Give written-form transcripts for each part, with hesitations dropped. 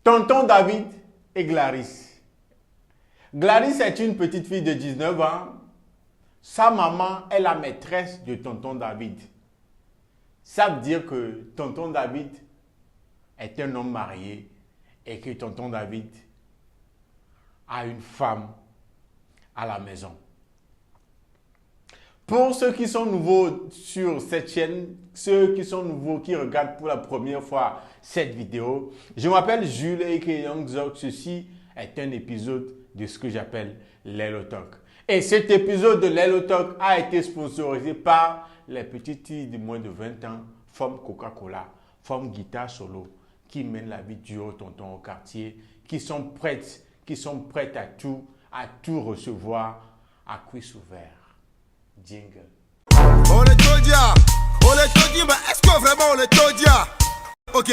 Tonton David et Gladys. Gladys est une petite fille de 19 ans. Sa maman est la maîtresse de tonton David. Ça veut dire que tonton David est un homme marié et que tonton David a une femme à la maison. Pour ceux qui sont nouveaux sur cette chaîne, ceux qui sont nouveaux, qui regardent pour la première fois cette vidéo, je m'appelle Jules et Young Zog. Ceci est un épisode de ce que j'appelle l'Hello Talk. Et cet épisode de l'Hello Talk a été sponsorisé par les petites filles de moins de 20 ans, Forme Coca-Cola, Forme Guitare Solo, qui mènent la vie du haut tonton au quartier, qui sont prêtes à tout recevoir à cuisse ouvert. Jingle. On est Todia, mais est-ce que vraiment on est Todia? Ok.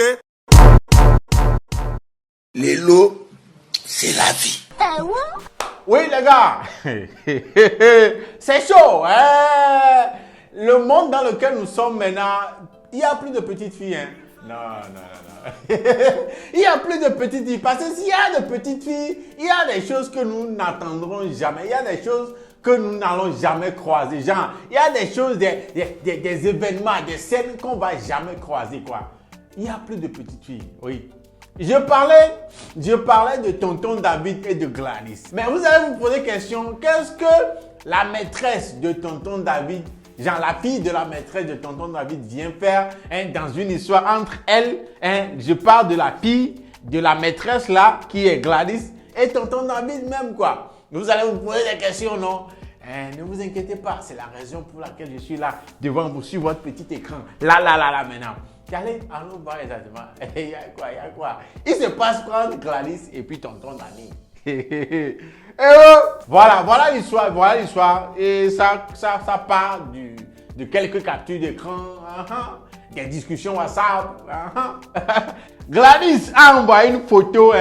L'Hello, c'est la vie. Oui les gars, c'est chaud, hein? Le monde dans lequel nous sommes maintenant, il n'y a plus de petites filles, hein? Non. Il n'y a plus de petites filles, parce que s'il y a de petites filles, il y a des choses que nous n'attendrons jamais, il y a des choses que nous n'allons jamais croiser, genre, il y a des choses, des événements, des scènes qu'on ne va jamais croiser, quoi. Il n'y a plus de petites filles, oui. Je parlais de tonton David et de Gladys. Mais vous allez vous poser question, qu'est-ce que la maîtresse de tonton David, genre la fille de la maîtresse de tonton David vient faire dans une histoire entre elle, je parle de la fille de la maîtresse là, qui est Gladys, et tonton David même, quoi. Vous allez vous poser des questions, non? Ne vous inquiétez pas, c'est la raison pour laquelle je suis là devant vous sur votre petit écran. Là, maintenant. Allez voir exactement. Il y a quoi? Il se passe quoi entre Gladys et puis tonton Dani? Voilà l'histoire. Et ça part de quelques captures d'écran, des discussions WhatsApp. Gladys a envoyé une photo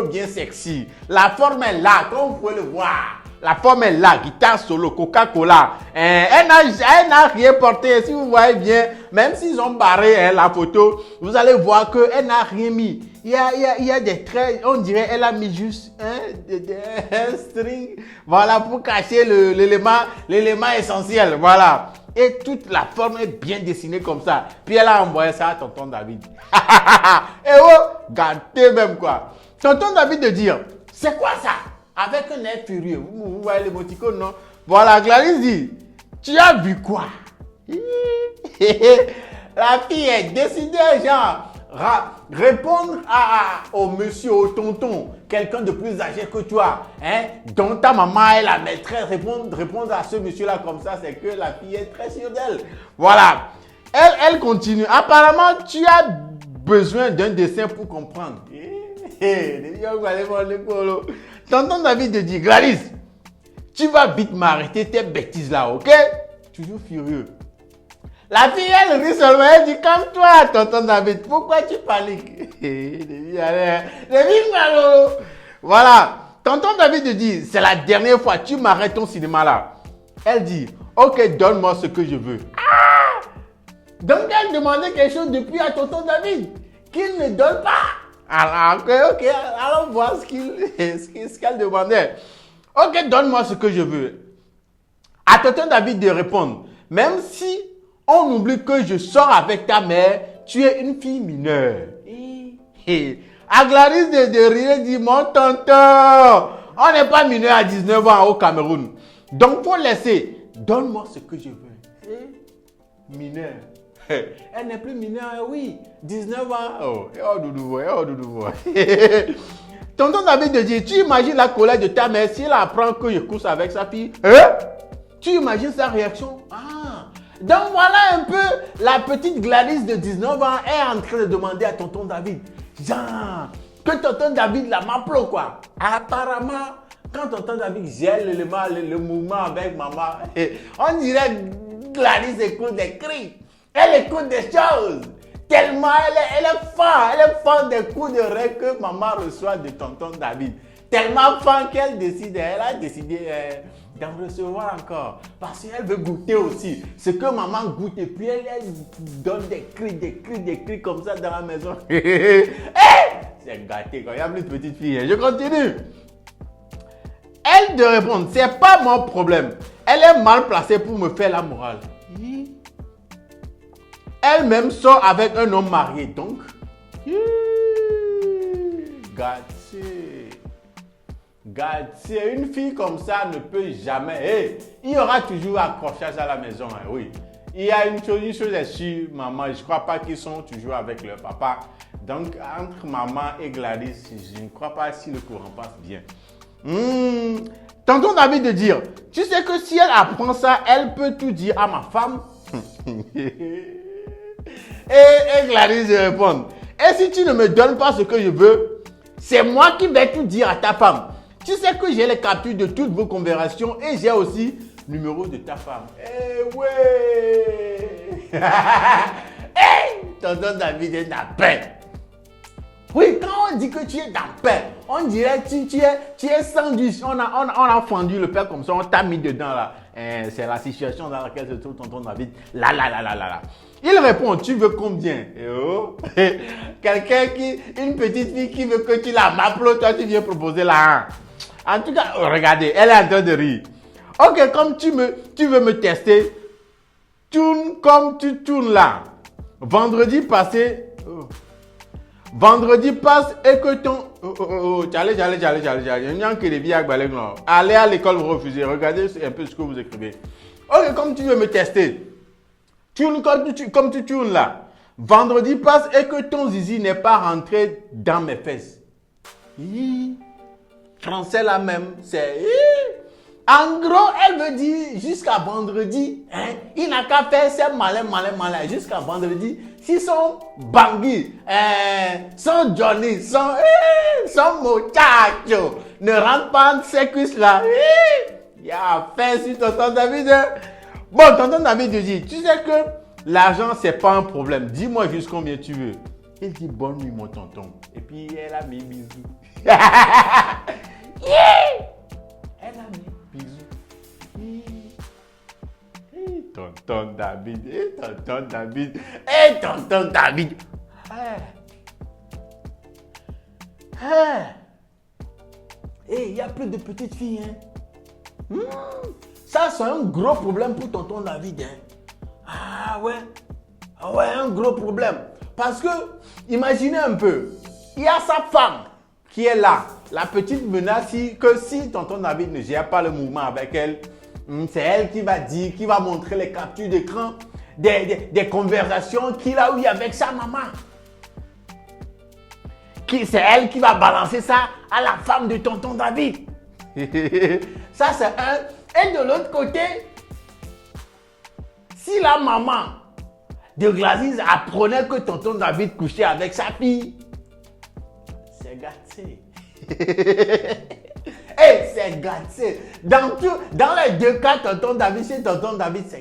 bien sexy. La forme est là, comme vous pouvez le voir. La forme est là, guitare solo, Coca-Cola. Elle n'a rien porté. Si vous voyez bien, même s'ils ont barré la photo, vous allez voir qu'elle n'a rien mis. Il y a des traits, on dirait elle a mis juste un string, voilà, pour cacher l'élément essentiel, voilà. Et toute la forme est bien dessinée comme ça. Puis elle a envoyé ça à tonton David. Et gâté même, quoi. Tonton David de dire, c'est quoi ça? Avec un air furieux. Vous voyez l'émoticône, non? Voilà, Gladys dit, tu as vu quoi? La fille est décidée, genre, répondre au monsieur, au tonton, quelqu'un de plus âgé que toi, dont ta maman est la maîtresse, répondre à ce monsieur-là comme ça, c'est que la fille est très sûre d'elle. Voilà. Elle continue. Apparemment, tu as besoin d'un dessin pour comprendre. Tonton David te dit, Gladys, tu vas vite m'arrêter tes bêtises là, ok? Toujours furieux. La fille, elle rit seulement, elle dit, calme-toi, tonton David, pourquoi tu paniques? Voilà. Tonton David te dit, c'est la dernière fois, tu m'arrêtes ton cinéma là. Elle dit, ok, donne-moi ce que je veux. Donc elle demandait quelque chose depuis à tonton David, qu'il ne donne pas. Alors, ok, allons voir ce qu'elle demandait. Ok, donne-moi ce que je veux. À tonton David de répondre, même si on oublie que je sors avec ta mère, tu es une fille mineure. À Gladys de rire, dit, mon tonton, on n'est pas mineur à 19 ans au Cameroun. Donc, faut laisser. Donne-moi ce que je veux. Mineur. Elle n'est plus mineure, oui. 19 ans. Doudou. Tonton David te dit, tu imagines la colère de ta mère si elle apprend que je couche avec sa fille? Tu imagines sa réaction? Donc voilà un peu la petite Gladys de 19 ans est en train de demander à tonton David, genre, que tonton David la m'appelle quoi. Apparemment, quand tonton David gèle le mouvement avec maman, on dirait Gladys écoute des cris. Elle écoute des choses. Tellement elle est fan des coups de rêve que maman reçoit de tonton David. Tellement fan elle a décidé d'en recevoir encore. Parce qu'elle veut goûter aussi ce que maman goûte. Et puis elle donne des cris comme ça dans la maison. c'est gâté quand il n'y a plus de petite fille. Je continue. Elle de répondre, c'est pas mon problème. Elle est mal placée pour me faire la morale. Elle-même sort avec un homme marié, donc. Gâté. Gâté. Une fille comme ça ne peut jamais. Hey, il y aura toujours accrochage à la maison, hein, oui. Il y a une chose est sûre, maman, je ne crois pas qu'ils sont toujours avec leur papa. Donc, entre maman et Gladys, je ne crois pas si le courant passe bien. Tonton David de dire, tu sais que si elle apprend ça, elle peut tout dire à ma femme. et Gladys de répondre, et si tu ne me donnes pas ce que je veux, c'est moi qui vais tout dire à ta femme. Tu sais que j'ai les captures de toutes vos conversations et j'ai aussi le numéro de ta femme. Eh ouais. Hey, tonton David est dans paix. Oui, quand on dit que tu es dans paix, on dirait que tu es sandwich. On a fendu le père comme ça, on t'a mis dedans là. C'est la situation dans laquelle se trouve tonton David. Là. Il répond, tu veux combien? Oh. Une petite fille qui veut que tu la m'applaudis, toi tu viens proposer là. En tout cas, regardez, elle est en train de rire. Ok, comme tu veux me tester, tourne comme tu tournes là. Vendredi passe et que ton... Allez à l'école, vous refusez. Regardez un peu ce que vous écrivez. Ok, comme tu veux me tester, tourne comme tu tournes là. Vendredi passe et que ton zizi n'est pas rentré dans mes fesses. Français là même, c'est... En gros, elle veut dire jusqu'à vendredi, hein, il n'a qu'à faire ses malin. Jusqu'à vendredi, si son Bangui, son Johnny, son muchacho ne rentre pas dans ces cuisses là, il y a affaire sur tonton David. Bon, tonton David dit, tu sais que l'argent, c'est pas un problème. Dis-moi juste combien tu veux. Il dit, bonne nuit, mon tonton. Et puis, elle a mis bisous. Elle a mis bisous. Tonton David. Il n'y a plus de petites filles. Hein? Ça, c'est un gros problème pour tonton David. Hein? Ah ouais, un gros problème. Parce que, imaginez un peu, il y a sa femme qui est là. La petite menace que si tonton David ne gère pas le mouvement avec elle, c'est elle qui va dire, qui va montrer les captures d'écran des conversations qu'il a eues avec sa maman. C'est elle qui va balancer ça à la femme de tonton David. Ça, c'est un. Et de l'autre côté, si la maman de Gladys apprenait que tonton David couchait avec sa fille, c'est gâté. C'est gâté. Dans les deux cas, tonton David, c'est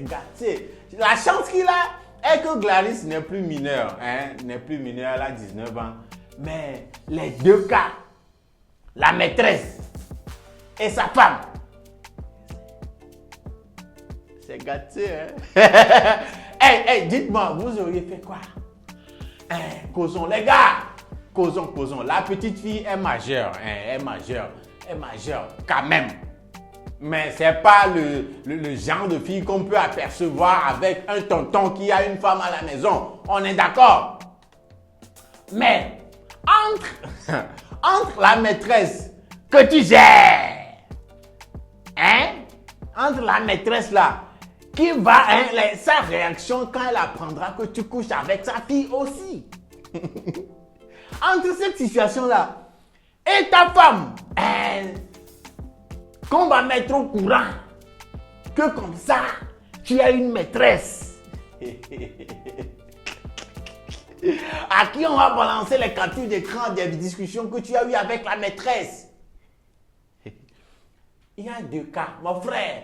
gâté. La chance qu'il a est que Gladys n'est plus mineure. N'est plus mineure, elle a 19 ans. Mais les deux cas, la maîtresse et sa femme, c'est gâté. Dites-moi, vous auriez fait quoi? Causons, les gars. Causons. La petite fille est majeure. Elle est majeure quand même. Mais c'est pas le genre de fille qu'on peut apercevoir avec un tonton qui a une femme à la maison. On est d'accord? Mais entre la maîtresse que tu gères, entre la maîtresse là, qui va, sa réaction quand elle apprendra que tu couches avec sa fille aussi. Entre cette situation-là et ta femme, qu'on va mettre au courant que comme ça, tu as une maîtresse à qui on va balancer les captures d'écran des discussions que tu as eues avec la maîtresse. Il y a deux cas, mon frère.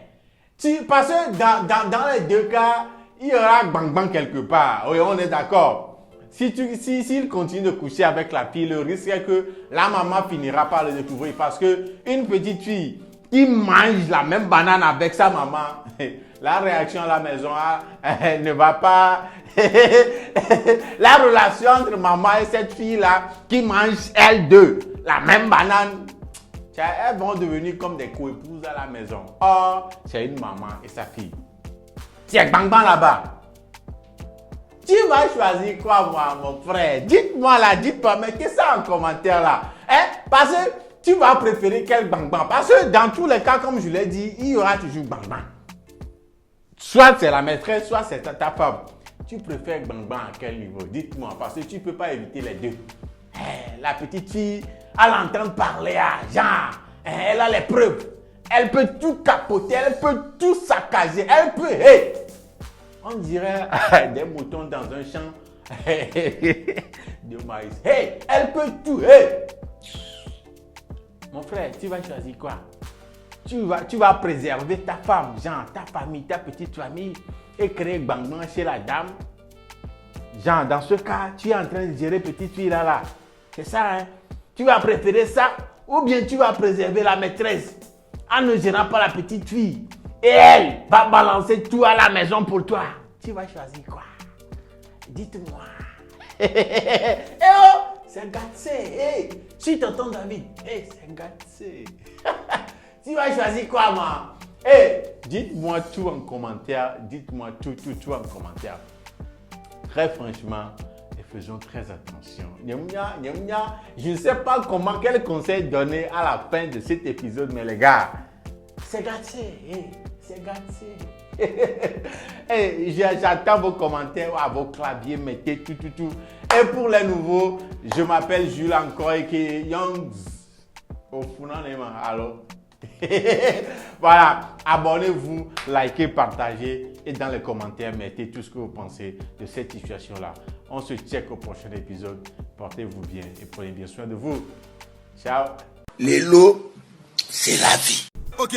Parce que dans les deux cas, il y aura bang quelque part. Oui, on est d'accord. S'il continue de coucher avec la fille, le risque est que la maman finira par le découvrir. Parce que une petite fille qui mange la même banane avec sa maman, la réaction à la maison ne va pas. La relation entre maman et cette fille-là qui mange, elles deux, la même banane, elles vont devenir comme des coépouses à la maison. Or, c'est une maman et sa fille. C'est bang bang là-bas. Tu vas choisir quoi, moi, mon frère? Dites-moi là, dites-moi, mettez ça en commentaire là. Hein? Parce que tu vas préférer quel bang bang? Parce que dans tous les cas, comme je l'ai dit, il y aura toujours bang bang. Soit c'est la maîtresse, soit c'est ta femme. Tu préfères bang bang à quel niveau? Dites-moi, parce que tu ne peux pas éviter les deux. La petite fille, elle entend parler à genre, elle a les preuves. Elle peut tout capoter, elle peut tout saccager, elle peut, on dirait des moutons dans un champ de maïs. Elle peut tout, Mon frère, tu vas choisir quoi? Tu vas préserver ta femme, genre ta famille, ta petite famille et créer bang bang chez la dame. Genre, dans ce cas, tu es en train de gérer petite fille là. C'est ça, hein? Tu vas préférer ça ou bien tu vas préserver la maîtresse en ne gérant pas la petite fille. Et elle va balancer tout à la maison pour toi. Tu vas choisir quoi? Dites-moi. C'est gâté. Si tu entends David, c'est gâté. Tu vas choisir quoi, moi? Dites-moi tout en commentaire. Dites-moi tout en commentaire. Très franchement, et faisons très attention. Je ne sais pas quel conseil donner à la fin de cet épisode, mais les gars, c'est gâté, c'est gâté. J'attends vos commentaires à vos claviers, mettez tout. Et pour les nouveaux, je m'appelle Jules encore et qui Young au Funanema. Alors, voilà, abonnez-vous, likez, partagez et dans les commentaires, mettez tout ce que vous pensez de cette situation-là. On se check au prochain épisode. Portez-vous bien et prenez bien soin de vous. Ciao. Les lots, c'est la vie. Ok.